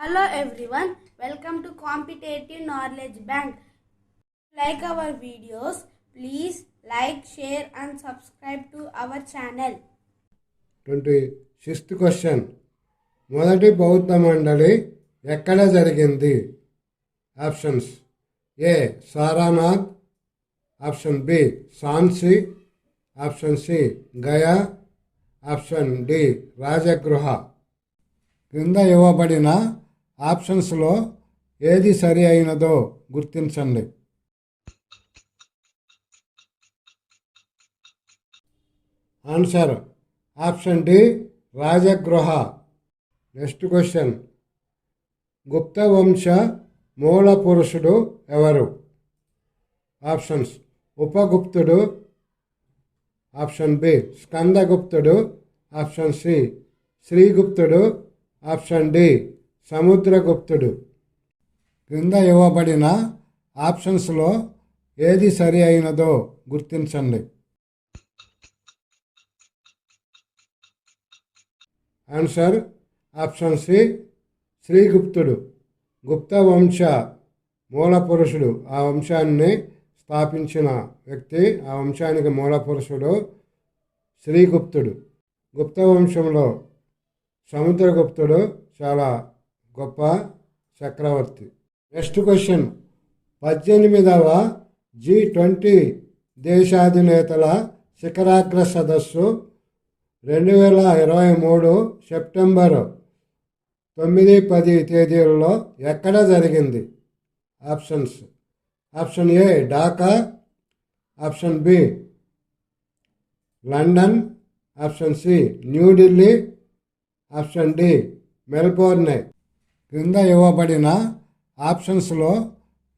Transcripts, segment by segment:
Hello everyone, welcome to Competitive Knowledge Bank. Like our videos, please like, share and subscribe to our channel. 26th question. మొదటి బౌద్ధ మండలి ఎక్కడ జరిగింది? Options: A Sarnath, option B Sanchi, option C Gaya, option D Rajagriha. క్రింద ఇవ్వబడిన ఆప్షన్స్లో ఏది సరి అయినదో గుర్తించండి. Answer option D Rajagriha. Next question. Gupta వంశ మూల పురుషుడు ఎవరు? ఆప్షన్స్: ఉపగుప్తుడు, ఆప్షన్ బి స్కందగుప్తుడు, ఆప్షన్ సి శ్రీగుప్తుడు, ఆప్షన్ డి సముద్రగుప్తుడు. క్రింద ఇవ్వబడిన ఆప్షన్స్లో ఏది సరి అయినదో గుర్తించండి. ఆన్సర్ ఆప్షన్ సి శ్రీగుప్తుడు. గుప్త వంశ మూల పురుషుడు, ఆ వంశాన్ని స్థాపించిన వ్యక్తి, ఆ వంశానికి మూల పురుషుడు శ్రీగుప్తుడు. గుప్త వంశంలో సముద్రగుప్తుడు చాలా గొప్ప చక్రవర్తి. Next question. 18వ G20 దేశాధినేతల శిఖరాగ్ర సదస్సు 2023 సెప్టెంబర్ 9-10 తేదీలలో ఎక్కడ జరిగింది? Options: option A Dhaka, option B London, option C New Delhi, option D Melbourne. క్రింద ఇవ్వబడిన ఆప్షన్స్లో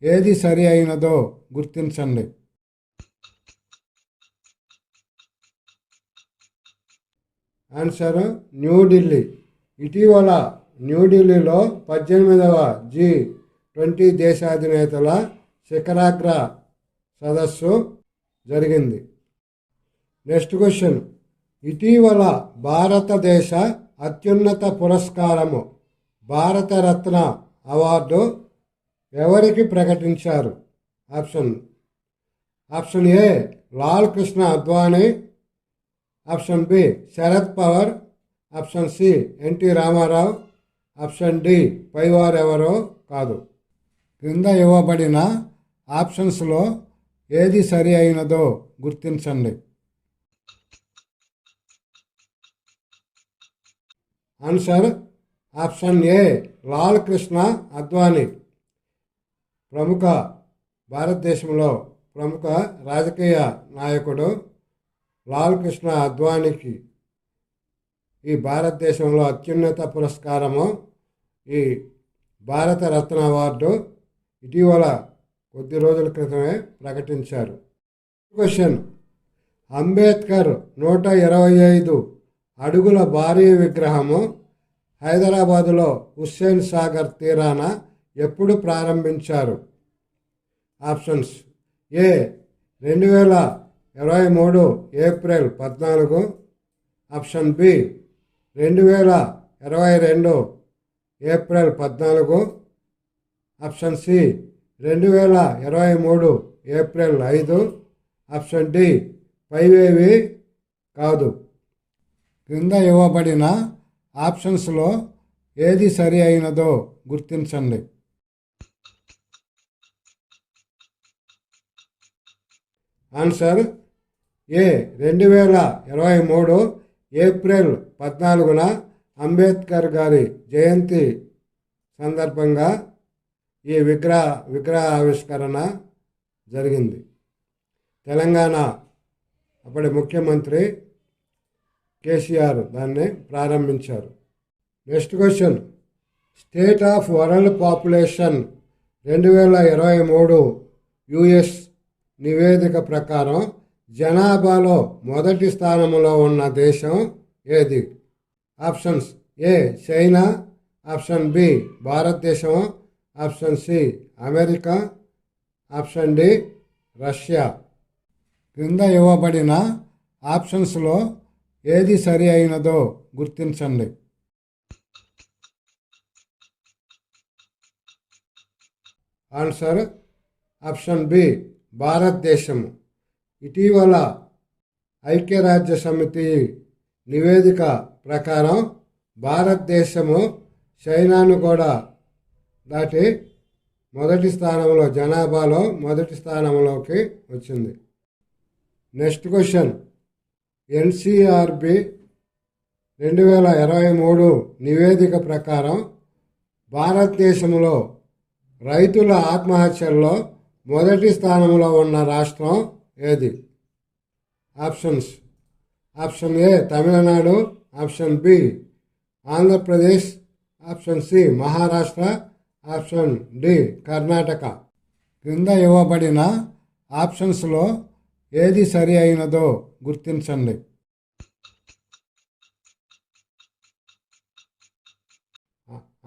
ఏది సరి అయినదో గుర్తించండి. ఆన్సర్ న్యూఢిల్లీ. ఇటీవల న్యూఢిల్లీలో 18వ G20 దేశాధినేతల శిఖరాగ్ర సదస్సు జరిగింది. Next question. ఇటీవల భారతదేశ అత్యున్నత పురస్కారము భారతరత్న అవార్డు ఎవరికి ప్రకటించారు? Option A Lal Krishna Advani, option B Sharad Pawar, option C NT Rama Rao, option D పైవారెవరో కాదు. క్రింద ఇవ్వబడిన ఆప్షన్స్లో ఏది సరి అయినదో గుర్తించండి. Answer option A Lal Krishna Advani. భారతదేశంలో ప్రముఖ రాజకీయ నాయకుడు లాల్ కృష్ణ అద్వానీకి ఈ భారతదేశంలో అత్యున్నత పురస్కారము ఈ భారతరత్న అవార్డు ఇటీవల కొద్ది రోజుల క్రితమే ప్రకటించారు. క్వశ్చన్. అంబేద్కర్ 125 అడుగుల భారీ విగ్రహము హైదరాబాదులో హుస్సేన్ సాగర్ తీరాన ఎప్పుడు ప్రారంభించారు? Options: A 2023 April 14, option B 2022 April 14, option C 2023 April 5, option D పైవేవి కాదు. క్రింద ఇవ్వబడిన ఆప్షన్స్లో ఏది సరి అయినదో గుర్తించండి. ఆన్సర్ ఏ 2023 ఏప్రిల్ 14న అంబేద్కర్ గారి జయంతి సందర్భంగా ఈ విగ్రహ ఆవిష్కరణ జరిగింది. తెలంగాణ అప్పటి ముఖ్యమంత్రి కేసీఆర్ దాన్ని ప్రారంభించారు. Next question. State of world population 2023 US నివేదిక ప్రకారం జనాభాలో మొదటి స్థానంలో ఉన్న దేశం ఏది? Options: A China, option B భారతదేశం, option C America, option D Russia. క్రింద ఇవ్వబడిన ఆప్షన్స్లో ఏది సరి అయినదో గుర్తించండి. ఆన్సర్ ఆప్షన్ బి భారతదేశము. ఇటీవల ఐక్యరాజ్య సమితి నివేదిక ప్రకారం భారతదేశము చైనాను కూడా దాటి మొదటి స్థానంలో, జనాభాలో మొదటి స్థానంలోకి వచ్చింది. Next question. ఎన్సిఆర్బి 2023 నివేదిక ప్రకారం భారతదేశంలో రైతుల ఆత్మహత్యల్లో మొదటి స్థానంలో ఉన్న రాష్ట్రం ఏది? Options. Option A Tamil Nadu, option B Andhra Pradesh, option C Maharashtra, option D Karnataka. క్రింద ఇవ్వబడిన ఆప్షన్స్లో ఏది సరి అయినదో గుర్తించండి.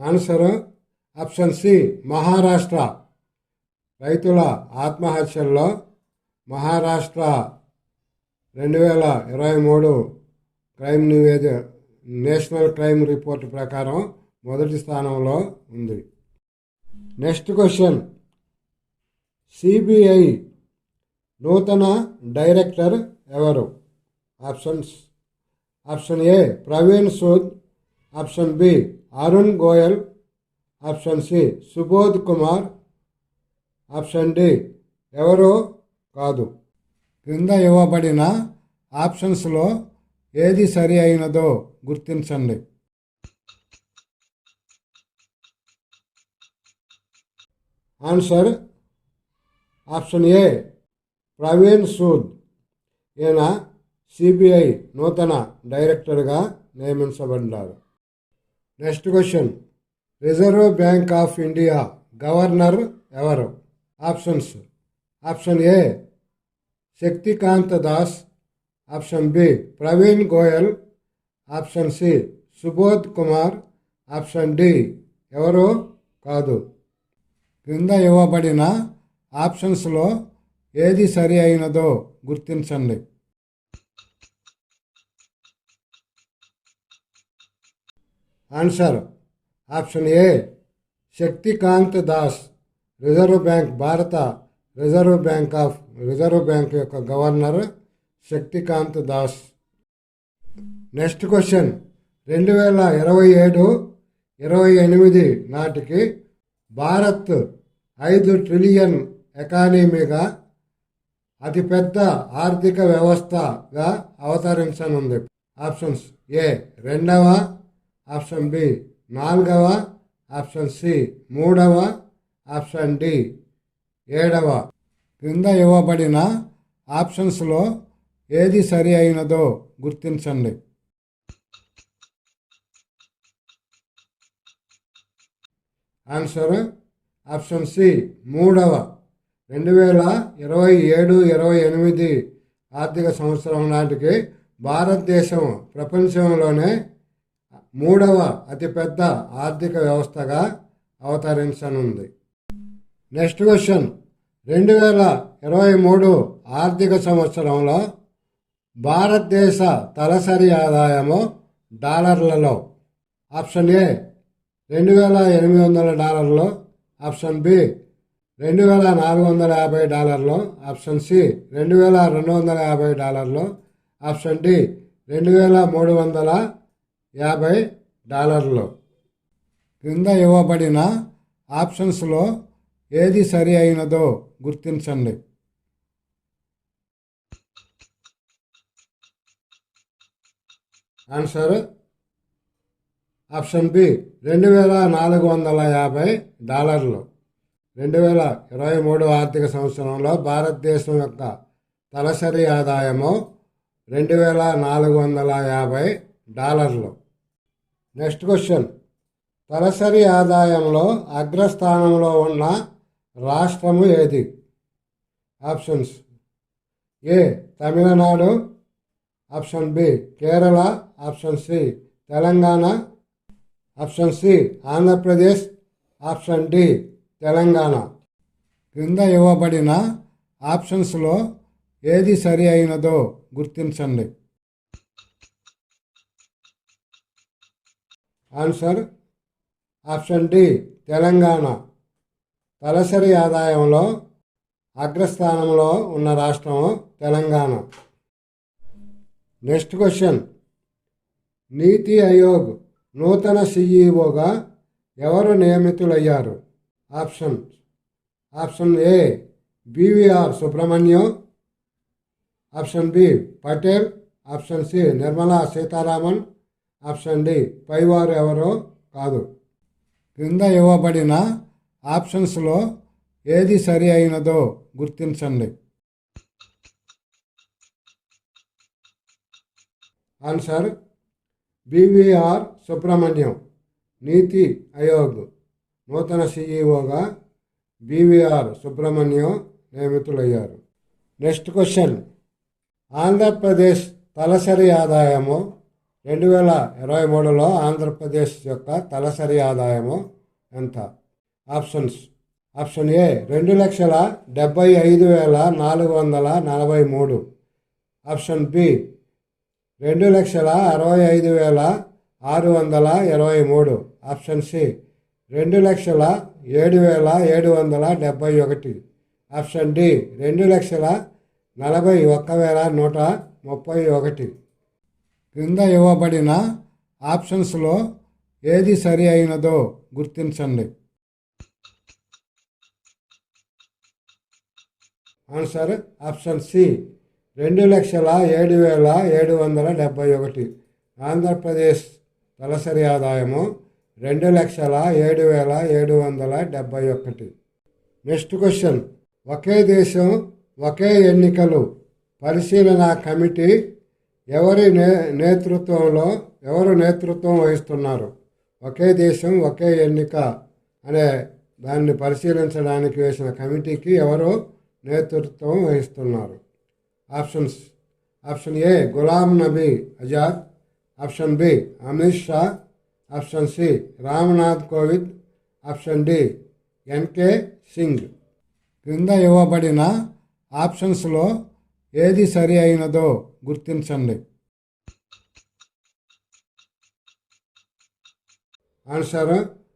Answer option C Maharashtra. రైతుల ఆత్మహత్యల్లో మహారాష్ట్ర 2023 నేషనల్ క్రైమ్ రిపోర్ట్ ప్రకారం మొదటి స్థానంలో ఉంది. Next question. సిబిఐ నూతన డైరెక్టర్ ఎవరు? Options. Option A Praveen Sood, option B Arun Goel, option C Subodh Kumar, option D ఎవరో కాదు. క్రింద ఇవ్వబడిన ఆప్షన్స్లో ఏది సరి అయినదో గుర్తించండి. Answer option A Praveen Sood. ఈయన సిబిఐ నూతన డైరెక్టర్గా నియమించబడ్డారు. Next question. Reserve bank of India governor ఎవరు? Options. Option A Shaktikanta Das, option B Praveen Goyal, option C Subodh Kumar, option D ఎవరో కాదు. క్రింద ఇవ్వబడిన ఆప్షన్స్లో ఏది సరి అయినదో గుర్తించండి. Answer option A Shaktikant Das. Bharat reserve bank యొక్క governor Shaktikant Das. Next question. 2027-28 నాటికి భారత్ 5 ట్రిలియన్ ఎకానమీగా అతిపెద్ద ఆర్థిక వ్యవస్థగా అవతరించనుంది. ఆప్షన్స్ ఏ 2వ, ఆప్షన్ బి 4వ, ఆప్షన్ సి 3వ, ఆప్షన్ డి 7వ. క్రింద ఇవ్వబడిన ఆప్షన్స్లో ఏది సరి అయినదో గుర్తించండి. ఆన్సర్ ఆప్షన్ సి 3వ. 2027-28 ఆర్థిక సంవత్సరం నాటికి భారతదేశం ప్రపంచంలోనే 3వ అతిపెద్ద ఆర్థిక వ్యవస్థగా అవతరించనుంది. Next question. 2023 ఆర్థిక సంవత్సరంలో భారతదేశ తలసరి ఆదాయము డాలర్లలో. Option A $2,800, option B $2,450, option C $2,250, option D $2,350. క్రింద ఇవ్వబడిన ఆప్షన్స్లో ఏది సరి అయినదో గుర్తించండి. Answer option B $2,450. 2023 ఆర్థిక సంవత్సరంలో భారతదేశం యొక్క తలసరి ఆదాయము $2,450. Next question. తలసరి ఆదాయంలో అగ్రస్థానంలో ఉన్న రాష్ట్రము ఏది? Options A Tamil Nadu, option B Kerala, option C Telangana, option C Andhra Pradesh, option D Telangana. క్రింద ఇవ్వబడిన ఆప్షన్స్లో ఏది సరి అయినదో గుర్తించండి. Answer option D Telangana. తలసరి ఆదాయంలో అగ్రస్థానంలో ఉన్న రాష్ట్రం తెలంగాణ. నెక్స్ట్ క్వశ్చన్, నీతి ఆయోగ్ నూతన సిఈఓగా ఎవరు నియమితులయ్యారు? Option A BVR Subrahmanyam, option B Patel, option C Nirmala Sitharaman, option D పైవారు ఎవరో కాదు. క్రింద ఇవ్వబడిన ఆప్షన్స్లో ఏది సరి అయినదో గుర్తించండి. Answer BVR Subrahmanyam. నీతి ఆయోగ్ నూతన సిఈఓగా బివిఆర్ సుబ్రహ్మణ్యం నియమితులయ్యారు. నెక్స్ట్ క్వశ్చన్, ఆంధ్రప్రదేశ్ తలసరి ఆదాయము 2023లో ఆంధ్రప్రదేశ్ యొక్క తలసరి ఆదాయము ఎంత? Option A 2,75,443, option B 2,65,623, option C 2,07,771, option D 2,41,131. క్రింద ఇవ్వబడిన ఆప్షన్స్లో ఏది సరి అయినదో గుర్తించండి. Answer option C 2,07,771. ఆంధ్రప్రదేశ్ తలసరి ఆదాయము 2,07,771. నెక్స్ట్ క్వశ్చన్, ఒకే దేశం ఒకే ఎన్నికలు పరిశీలన కమిటీ ఎవరు నేతృత్వం వహిస్తున్నారు? ఒకే దేశం ఒకే ఎన్నిక అనే దాన్ని పరిశీలించడానికి వేసిన కమిటీకి ఎవరు నేతృత్వం వహిస్తున్నారు? Option A Ghulam Nabi Azad, option B Amit Shah, option C Ramnath Kovind, option D NK Singh. క్రింద ఇవ్వబడిన ఆప్షన్స్లో ఏది సరి అయినదో గుర్తించండి. Answer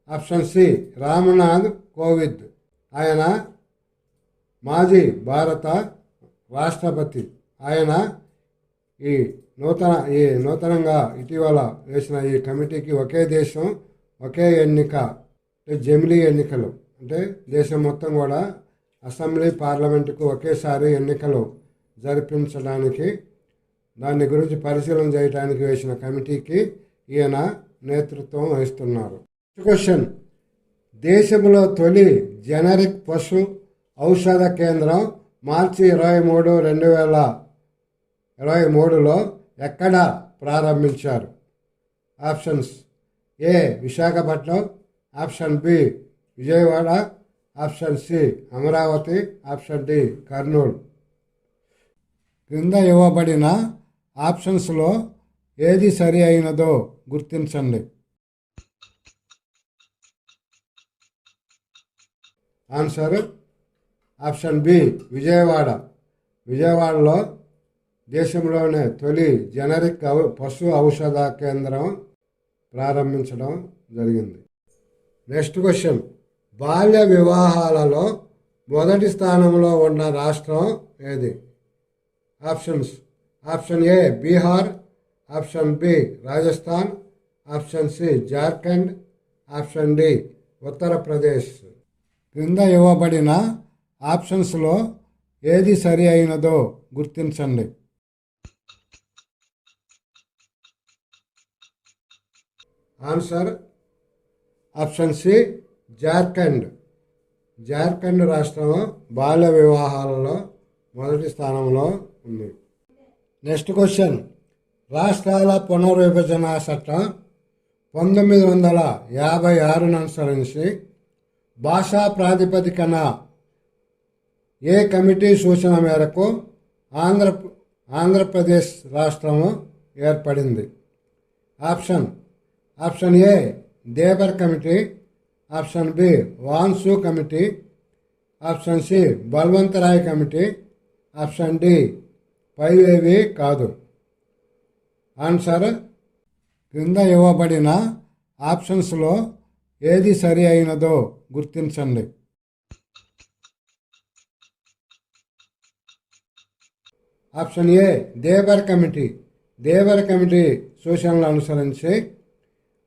option C Ramnath Kovind. ఆయన మాజీ భారత రాష్ట్రపతి. ఆయన నూతనంగా ఇటీవల వేసిన ఈ కమిటీకి ఒకే దేశం ఒకే ఎన్నిక, జమిలీ ఎన్నికలు, అంటే దేశం మొత్తం కూడా అసెంబ్లీ పార్లమెంటుకు ఒకేసారి ఎన్నికలు జరిపించడానికి, దాని గురించి పరిశీలన చేయడానికి వేసిన కమిటీకి ఈయన నేతృత్వం వహిస్తున్నారు. క్వశ్చన్, దేశంలో తొలి జనరిక్ పశు ఔషధ కేంద్రం మార్చి 23, 2023లో ఎక్కడ ప్రారంభించారు? Options A Visakhapatnam, option B Vijayawada, option C Amaravati, option D Kurnool. క్రింద ఇవ్వబడిన ఆప్షన్స్లో ఏది సరి అయినదో గుర్తించండి. Answer option B Vijayawada. విజయవాడలో దేశంలోనే తొలి జనరిక్ పశు ఔషధ కేంద్రం ప్రారంభించడం జరిగింది. నెక్స్ట్ క్వశ్చన్, బాల్య వివాహాలలో మొదటి స్థానంలో ఉన్న రాష్ట్రం ఏది? Option A Bihar, option B Rajasthan, option C Jharkhand, option D Uttar Pradesh. క్రింద ఇవ్వబడిన ఆప్షన్స్లో ఏది సరి అయినదో గుర్తించండి. Answer option C Jharkhand. Jharkhand రాష్ట్రం బాల్య వివాహాలలో మొదటి స్థానంలో ఉంది. నెక్స్ట్ క్వశ్చన్, రాష్ట్రాల పునర్విభజన చట్టం 1956ను అనుసరించి భాషా ప్రాతిపదికన ఏ కమిటీ సూచన మేరకు ఆంధ్రప్రదేశ్ రాష్ట్రము ఏర్పడింది? Option A Dhebar committee, option B Wanchoo committee, option C Balwantrai committee, option D పైవేవి కాదు. ఆన్సర్ క్రింద ఇవ్వబడిన ఆప్షన్స్లో ఏది సరి అయినదో గుర్తించండి. Option A Dhebar committee. Dhebar committee సూచనలు అనుసరించి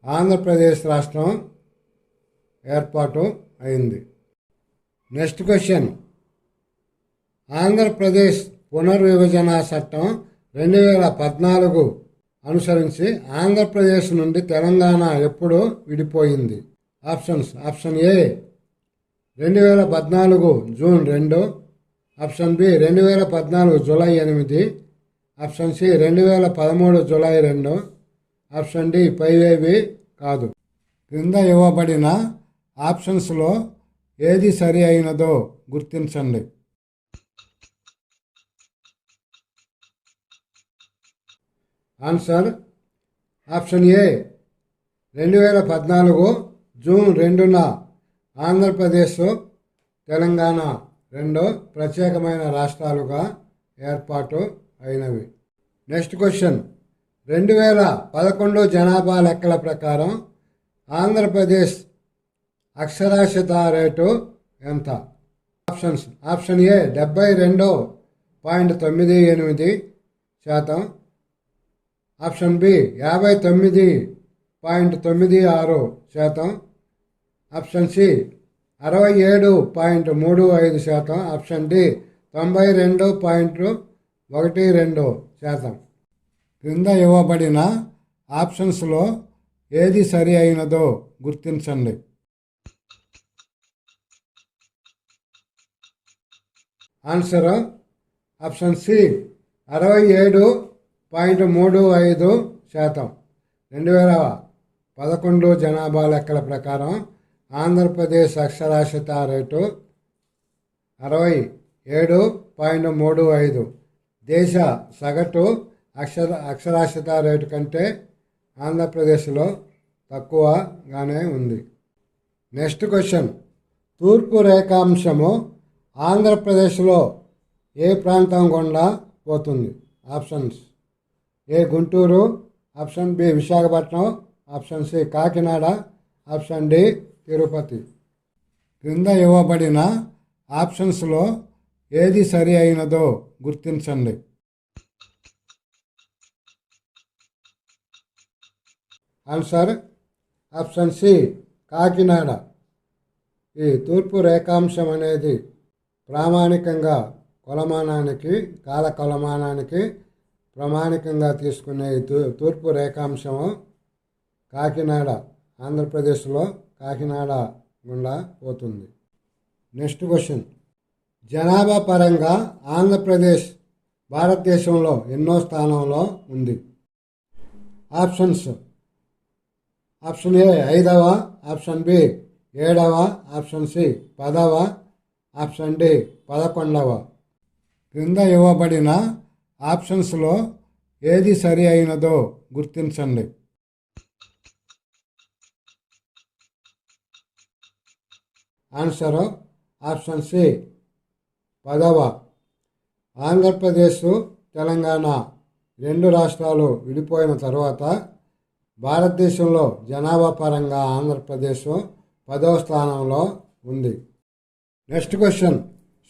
ఆంధ్రప్రదేశ్ రాష్ట్రం ఏర్పాటు అయింది. Next question. ఆంధ్రప్రదేశ్ పునర్విభజన చట్టం 2014 అనుసరించి ఆంధ్రప్రదేశ్ నుండి తెలంగాణ ఎప్పుడు విడిపోయింది? Options. Option A 2014 June 2, option B 2014 July 8, option C 2013 July 2, option D పైవేవి కాదు. క్రింద ఇవ్వబడిన ఆప్షన్స్లో ఏది సరి అయినదో గుర్తించండి. ఆన్సర్ ఆప్షన్ ఏ 2014 జూన్ 2న ఆంధ్రప్రదేశ్ తెలంగాణ రెండు ప్రత్యేకమైన రాష్ట్రాలుగా ఏర్పాటు అయినవి. Next question. 2011 జనాభా లెక్కల ప్రకారం ఆంధ్రప్రదేశ్ అక్షరాస్యత రేటు ఎంత? Options. Option A 72.98%, option B 59.96%, option C 67.35%, option D 92.12%. క్రింద ఇవ్వబడిన ఆప్షన్స్లో ఏది సరి అయినదో గుర్తించండి. Answer option C 67.35%. 2011 జనాభా లెక్కల ప్రకారం ఆంధ్రప్రదేశ్ అక్షరాస్యత రేటు 67.35. దేశ సగటు అక్షరాస్యత రేటు కంటే ఆంధ్రప్రదేశ్లో తక్కువగానే ఉంది. Next question. తూర్పు రేఖాంశము ఆంధ్రప్రదేశ్లో ఏ ప్రాంతం గుండా పోతుంది? Options. A Guntur, option B Visakhapatnam, option C Kakinada, option D Tirupati. క్రింద ఇవ్వబడిన ఆప్షన్స్లో ఏది సరి అయినదో గుర్తించండి. Answer option C Kakinada. ఈ తూర్పు రేఖాంశం అనేది ప్రామాణికంగా కాల కొలమానానికి ప్రామాణికంగా తీసుకునే తూర్పు రేఖాంశము కాకినాడ, ఆంధ్రప్రదేశ్లో కాకినాడ గుండా పోతుంది. Next question. జనాభా పరంగా ఆంధ్రప్రదేశ్ భారతదేశంలో ఎన్నో స్థానంలో ఉంది? ఆప్షన్స్. ఆప్షన్ ఏ 5వ, ఆప్షన్ బి 7వ, ఆప్షన్ సి 10వ, ఆప్షన్ డి 11వ. క్రింద ఇవ్వబడిన ఆప్షన్స్లో ఏది సరి అయినదో గుర్తించండి. ఆన్సర్ ఆప్షన్ సి 10వ. ఆంధ్రప్రదేశ్ తెలంగాణ రెండు రాష్ట్రాలు విడిపోయిన తర్వాత భారతదేశంలో జనాభా పరంగా ఆంధ్రప్రదేశ్ 10వ స్థానంలో ఉంది. Next question.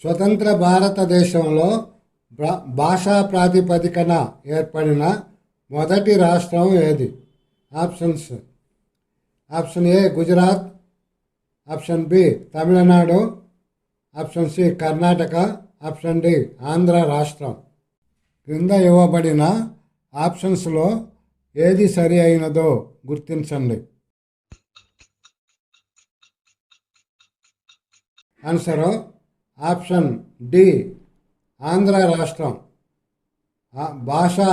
స్వతంత్ర భారతదేశంలో భాషా ప్రాతిపదికన ఏర్పడిన మొదటి రాష్ట్రం ఏది? Options. Option A Gujarat, option B Tamil Nadu, option C Karnataka, option D Andhra రాష్ట్రం. క్రింద ఇవ్వబడిన ఆప్షన్స్లో ఏది సరి అయినదో గుర్తించండి. ఆన్సరు ఆప్షన్ డి ఆంధ్ర రాష్ట్రం. భాషా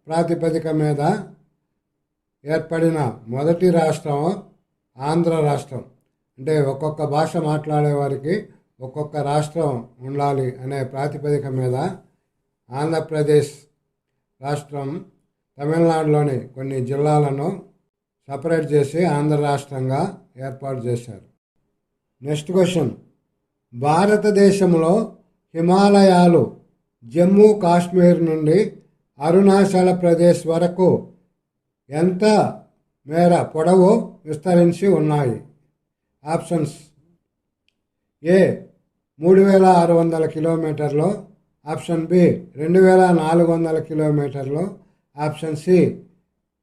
ప్రాతిపదిక మీద ఏర్పడిన మొదటి రాష్ట్రం ఆంధ్ర రాష్ట్రం. అంటే ఒక్కొక్క భాష మాట్లాడే వారికి ఒక్కొక్క రాష్ట్రం ఉండాలి అనే ప్రాతిపదిక మీద ఆంధ్రప్రదేశ్ రాష్ట్రం తమిళనాడులోని కొన్ని జిల్లాలను సపరేట్ చేసి ఆంధ్ర రాష్ట్రంగా ఏర్పాటు చేశారు. Next question. భారతదేశంలో హిమాలయాలు జమ్మూ కాశ్మీర్ నుండి అరుణాచల్ ప్రదేశ్ వరకు ఎంత మేర పొడవు విస్తరించి ఉన్నాయి? ఆప్షన్స్. ఏ 3600 కిలోమీటర్లు, ఆప్షన్ బి 2400 కిలోమీటర్లు, ఆప్షన్ సి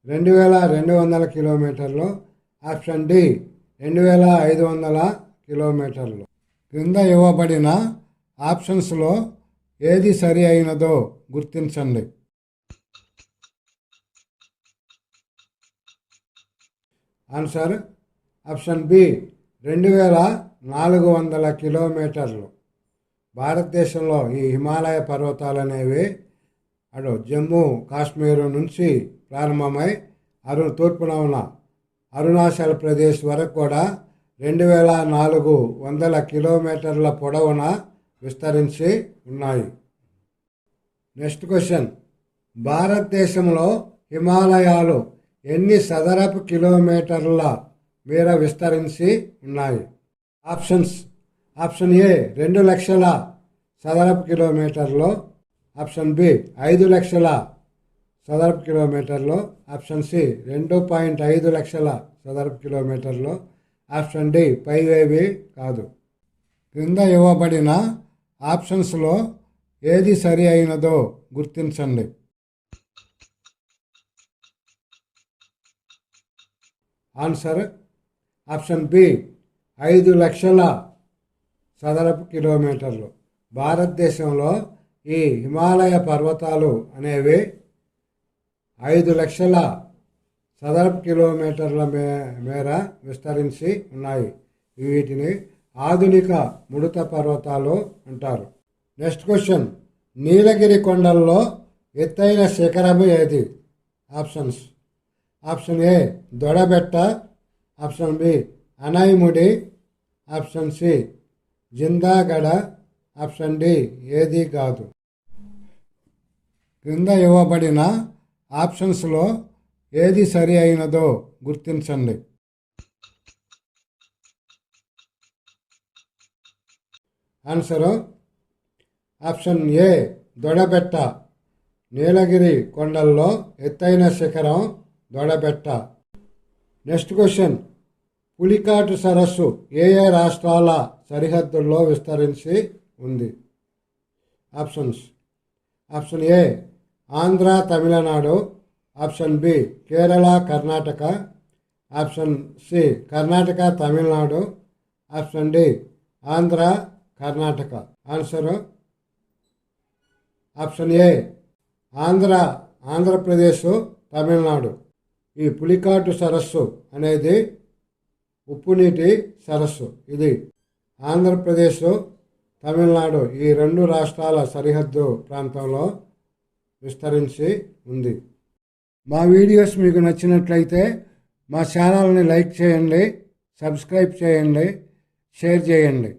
2200 కిలోమీటర్లు, ఆప్షన్ డి 2500 కిలోమీటర్లు. క్రింద ఇవ్వబడిన ఆప్షన్స్లో ఏది సరి అయినదో గుర్తించండి. ఆన్సర్ ఆప్షన్ బి 2400 కిలోమీటర్లు. భారతదేశంలో ఈ హిమాలయ పర్వతాలు అనేవి జమ్మూ కాశ్మీర్ నుంచి ప్రారంభమై తూర్పున ఉన్న అరుణాచల్ ప్రదేశ్ వరకు కూడా 2400 కిలోమీటర్ల పొడవున విస్తరించి ఉన్నాయి. నెక్స్ట్ క్వశ్చన్, భారతదేశంలో హిమాలయాలు ఎన్ని చదరపు కిలోమీటర్ల మేర విస్తరించి ఉన్నాయి? ఆప్షన్స్: ఆప్షన్ ఏ 2 లక్షల చదరపు కిలోమీటర్లు, ఆప్షన్ బి 5 లక్షల చదరపు కిలోమీటర్లు, ఆప్షన్ సి 2.5 లక్షల చదరపు కిలోమీటర్లు, ఆప్షన్ డి పైవేవి కాదు. క్రింద ఇవ్వబడిన ఆప్షన్స్లో ఏది సరి అయినదో గుర్తించండి. ఆన్సర్ ఆప్షన్ బి 5 లక్షల చదరపు కిలోమీటర్లు. భారతదేశంలో ఈ హిమాలయ పర్వతాలు అనేవి 5 లక్షల చదరపు కిలోమీటర్ల మేర విస్తరించి ఉన్నాయి. వీటిని ఆధునిక ముడత పర్వతాలు అంటారు. నెక్స్ట్ క్వశ్చన్, నీలగిరి కొండల్లో ఎత్తైన శిఖరము ఏది? Options: option A Doddabetta, option B Anamudi, option C Jindagadha, option D ఏది కాదు. క్రింద ఇవ్వబడిన ఆప్షన్స్లో ఏది సరి అయినదో గుర్తించండి. Answer option A Doddabetta. Nilgiri కొండల్లో ఎత్తైన శిఖరం దొడబెట్ట. నెక్స్ట్ క్వశ్చన్, పులికాటు సరస్సు ఏ ఏ రాష్ట్రాల సరిహద్దుల్లో విస్తరించి ఉంది? Options: option A Andhra Tamil Nadu, option B Kerala Karnataka, option C Karnataka Tamil Nadu, option D Andhra Karnataka. Answer option A Andhra Pradesh Tamil Nadu. ఈ పులికాటు సరస్సు అనేది ఉప్పునీటి సరస్సు. ఇది ఆంధ్రప్రదేశ్ తమిళనాడు ఈ 2 రాష్ట్రాల సరిహద్దు ప్రాంతంలో విస్తరించి ఉంది. మా వీడియోస్ మీకు నచ్చినట్లయితే మా ఛానల్ని లైక్ చేయండి, సబ్స్క్రైబ్ చేయండి, షేర్ చేయండి.